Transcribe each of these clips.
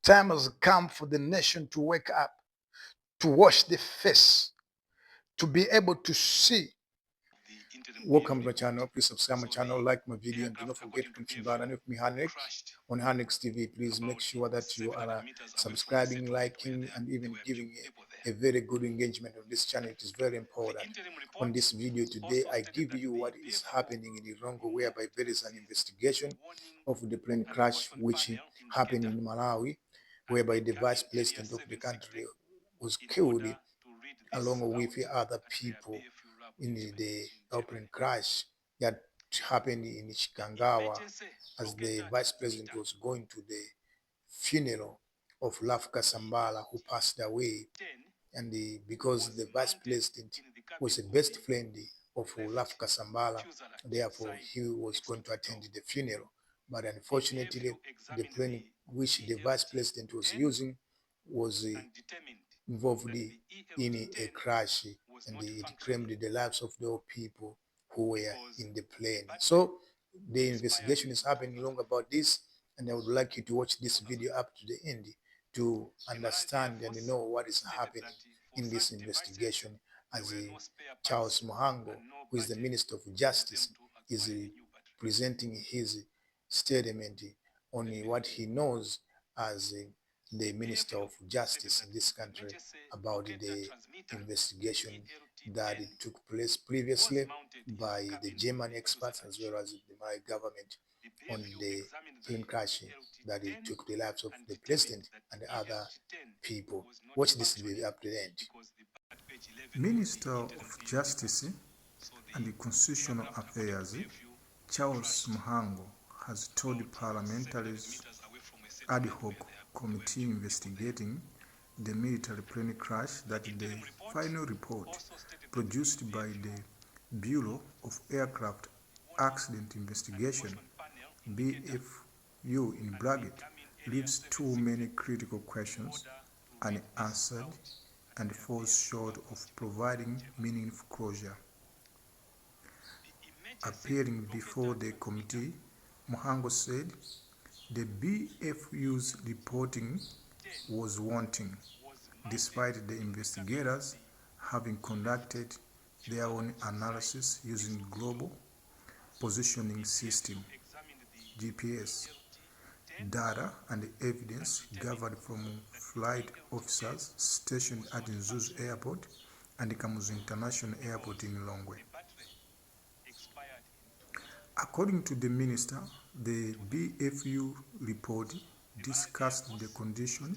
Time has come for the nation to wake up, to wash the face, to be able to see. Welcome to my channel. Please subscribe my channel, like my video, and do not forget to click the button with me on Hanix TV. Please make sure that you are subscribing, liking, and even giving a very good engagement on this channel. It is very important. On this video today, I give you what is happening in Lilongwe, whereby there is an investigation of the plane crash which happened in Malawi, whereby the vice president of the country was killed along with other people in the airplane crash that happened in Chikangawa as the vice president was going to the funeral of Lafka Sambala, who passed away. And because the vice president was a best friend of Lafka Sambala, therefore he was going to attend the funeral. But unfortunately, the plane which the vice president was using was involved in a crash, and it claimed the lives of those people who were in the plane. So the investigation is happening long about this, and I would like you to watch this video up to the end to understand and know what is happening in this investigation, as Charles Muhango, who is the Minister of Justice, is presenting his statement on what he knows as the Minister of Justice in this country about the investigation that took place previously by the German experts as well as the Malay government on the plane crash that took the lives of the president and other people. Watch this video up to the end. Minister of Justice and Constitutional Affairs Charles Muhango has told parliamentaries ad hoc committee investigating the military plane crash that the final report produced by the Bureau of Aircraft Accident Investigation (BFU) in bracket leaves too many critical questions unanswered and falls short of providing meaningful closure. Appearing before the committee, Muhango said the BFU's reporting was wanting, despite the investigators having conducted their own analysis using Global Positioning System (GPS) data and evidence gathered from flight officers stationed at Nzuzu Airport and Kamuzu International Airport in Lilongwe. According to the minister, the BFU report discussed the condition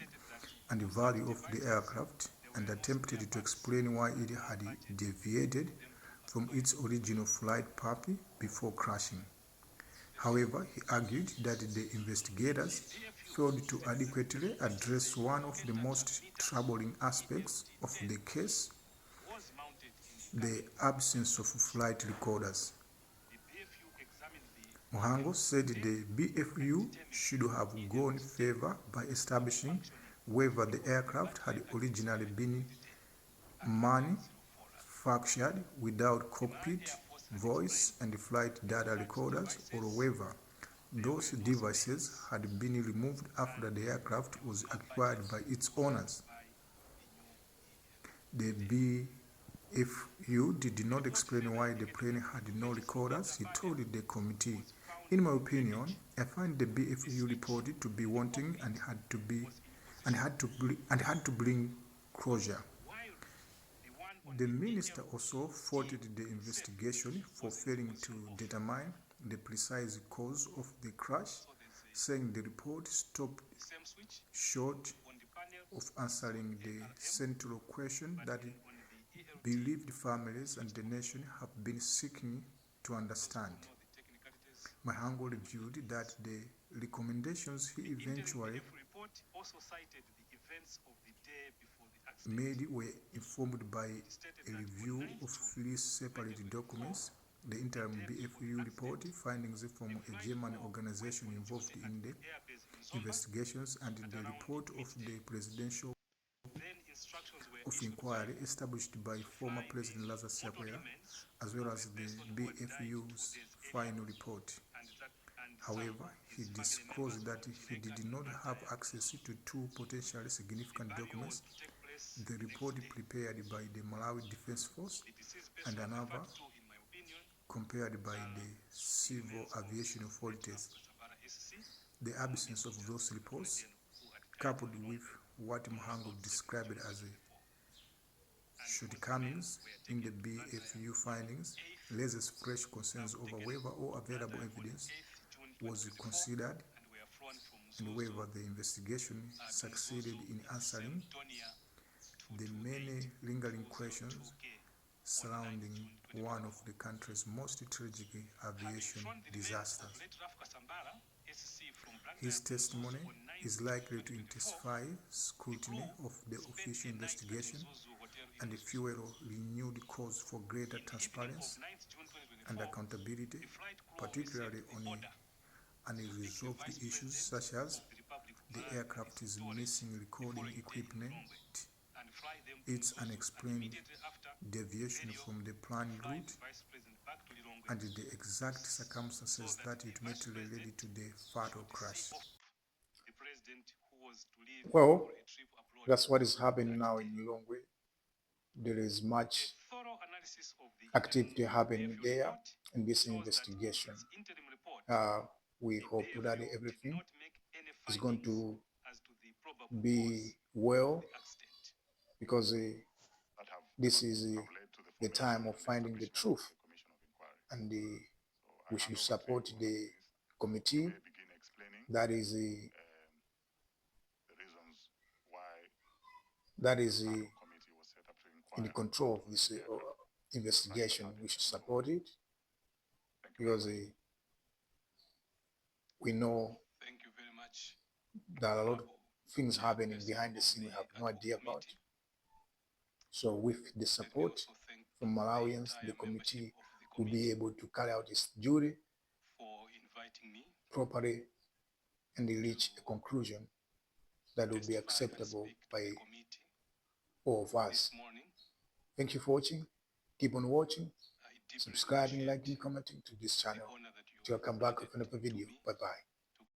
and value of the aircraft and attempted to explain why it had deviated from its original flight path before crashing. However, he argued that the investigators failed to adequately address one of the most troubling aspects of the case: the absence of flight recorders. Muhango said the BFU should have gone further by establishing whether the aircraft had originally been manufactured without cockpit, voice, and flight data recorders, or whether those devices had been removed after the aircraft was acquired by its owners. The BFU did not explain why the plane had no recorders. He told the committee, "In my opinion, I find the BFU report to be wanting and had to bring closure." The minister also faulted the investigation for failing to determine the precise cause of the crash, saying the report stopped short of answering the central question that bereaved families and the nation have been seeking to understand. Muhango reviewed that the recommendations he eventually made were informed by a review of 3 separate documents: the interim BFU report, findings from a German organization involved in the investigations, and the report of the Presidential of Inquiry established by former President Lazarus Chakwera, as well as the BFU's final report. However, he disclosed that he did not have access to two potentially significant documents: the report prepared by the Malawi Defense Force and another compared by the civil aviation authorities. The absence of those reports, coupled with what Muhango described as shortcomings in the BFU findings, raises fresh concerns over whether all available evidence was considered and whether the investigation succeeded in answering the many lingering questions surrounding one of the country's most tragic aviation disasters. His testimony is likely to intensify scrutiny of the official investigation and fuel renewed calls for greater transparency and accountability, particularly on unresolved issues such as the aircraft's missing recording equipment, its unexplained deviation from the planned route, and the exact circumstances that ultimately led to the fatal crash. Well, that's what is happening now in Lilongwe. There is much activity happening there in this investigation. We hope that everything is going to be well, because this is the time of finding the truth, and we should support the committee that is in control of this investigation. We should support it, because we know there are a lot of things happening behind the scene we have no idea about. So with the support from Malawians, the committee will be able to carry out its duty properly and reach a conclusion that will be acceptable by all of us. Thank you for watching. Keep on watching, subscribing, liking, commenting to this channel. Till I come back with another video. Bye-bye.